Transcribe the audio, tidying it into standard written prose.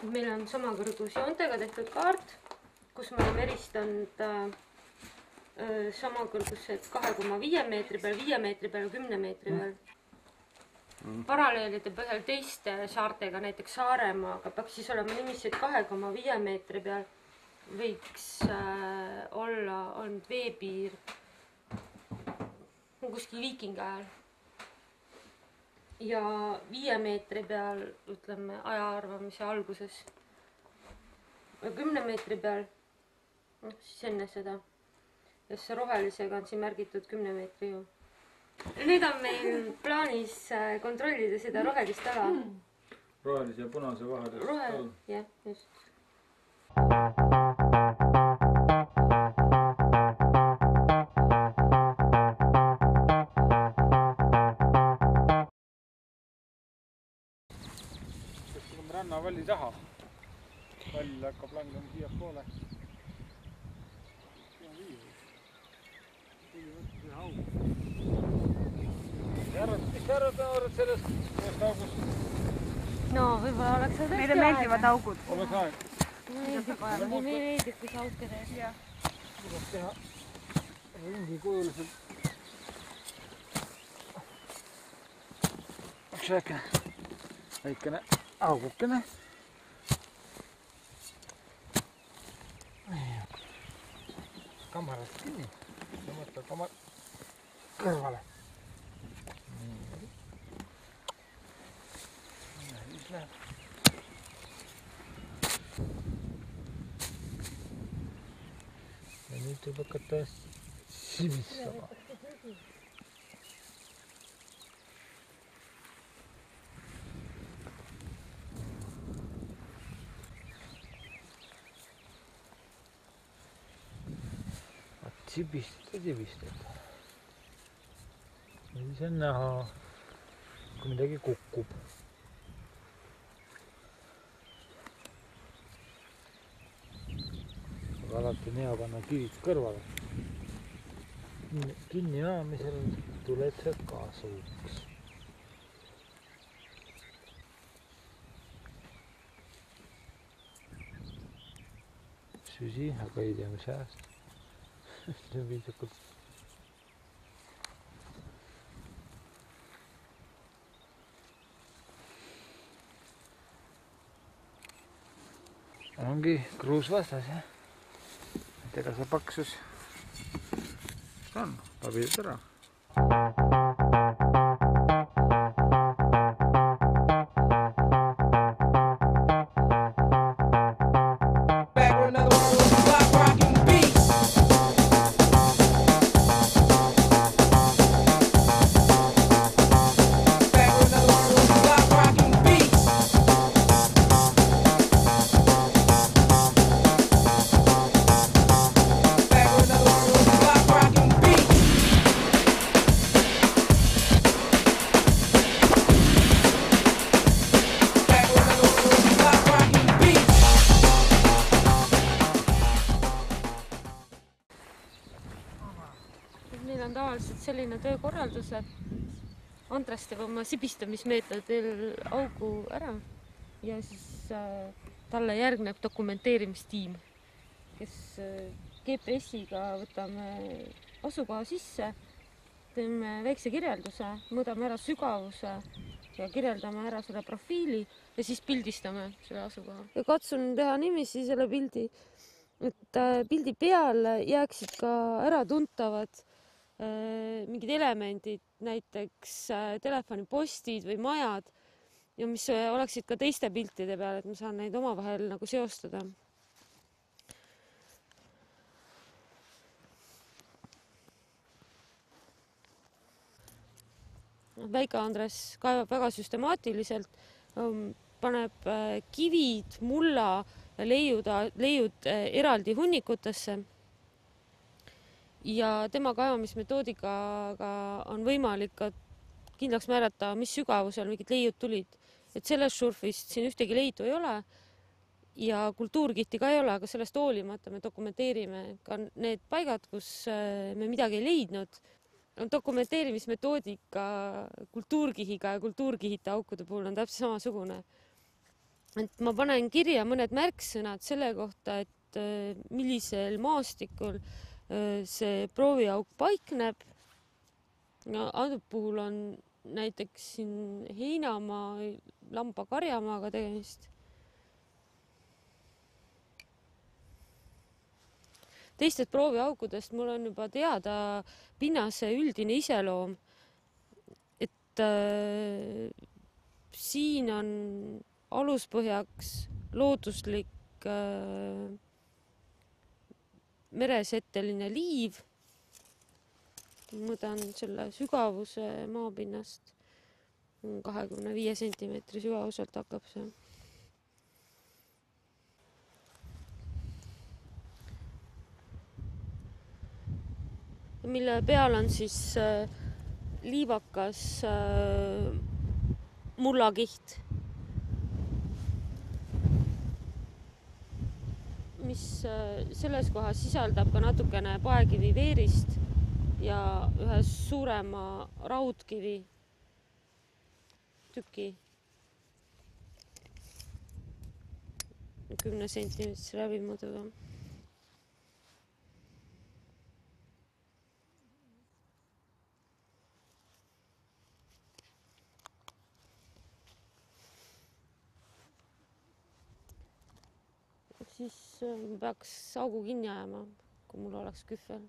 Meil on samakõrgusjoontega tehtud kaart, kus me oleme eristanud samakõrgused 2,5 meetri peal, 5 meetri peal, 10 meetri peal. Paralleelide põhjal teiste saartega, näiteks Saaremaaga, peaks siis olema niiviisi, et 2,5 meetri peal võiks olla olnud veepiir kuskil viikingi ajal. Ja 5 meetri peal, ütleme, ajaarvamise alguses. 10 meetri peal, siis enne seda. Ja see rohelisega on siin märgitud 10 meetri ju. Nüüd on meil plaanis kontrollida seda rohelist ala. Rohelise ja punase vahelist. Rohel, jah, just. Rannavalli taha. Vall hakkab langema siia poole. Mis sa arvad sellest august? No, võib-olla oleks see Meile meeldivad augud. Oleks aeg. Meile meeldib, kui sa auke teed. Kuidas teha ringi kujuliselt. Üks väikene augukene. Kamarast kinni. Tõmmata kamar kõrvale. Mis läheb? Ja nüüd võib hakata sibistama. Sibistada. Siis on näha, kui midagi kukkub. Aga alati on hea panna kivid kõrvale. Kinni ajamisel tuleb see kasuks. Süsi, aga ei tea, mis ajast. See on viisakult. Ongi kruus vastas, jah. Et ega see paksus on, tabid ära. Meil on tavaliselt selline töökorraldus, et Andres teeb oma sibistamismeetodil augu ära ja siis talle järgneb dokumenteerimistiim, kes GPS-iga võtame asukoha sisse, teeme väikse kirjelduse, mõõdame ära sügavuse ja kirjeldame ära selle profiili ja siis pildistame selle asukoha. Ja katsun teha niiviisi selle pildi, et pildi peal jääksid ka ära tuntavad mingid elemendid, näiteks telefonipostid või majad ja mis oleksid ka teiste piltide peal, et ma saan neid omavahel nagu seostada. Väike Andres kaevab väga süstemaatiliselt, paneb kivid, mulla ja leiud eraldi hunnikutesse. Ja tema kaevamismetoodikaga on võimalik ka kindlaks määrata, mis sügavusel mingid leiud tulid. Et sellest šurfist siin ühtegi leidu ei ole ja kultuurkihti ka ei ole, aga sellest hoolimata me dokumenteerime ka need paigad, kus me midagi ei leidnud. Dokumenteerimismetoodika kultuurkihiga ja kultuurkihita aukude puhul on täpselt samasugune. et ma panen kirja mõned märksõnad selle kohta, et millisel maastikul see prooviauk paikneb. no antud puhul on näiteks siin heinamaa, lambakarjamaaga tegemist. Teistest prooviaukudest mul on juba teada pinnase üldine iseloom, et siin on aluspõhjaks looduslik meresetteline liiv. Mõõdan selle sügavuse maapinnast. 25 sentimeetri sügavuselt hakkab see. Mille peal on siis liivakas mullakiht, mis selles kohas sisaldab ka natukene paekiviveerist ja ühe suurema raudkivi tüki 10 sentimeetrise läbimõõduga. Siis peaks augu kinni ajama, kui mul oleks kühvel.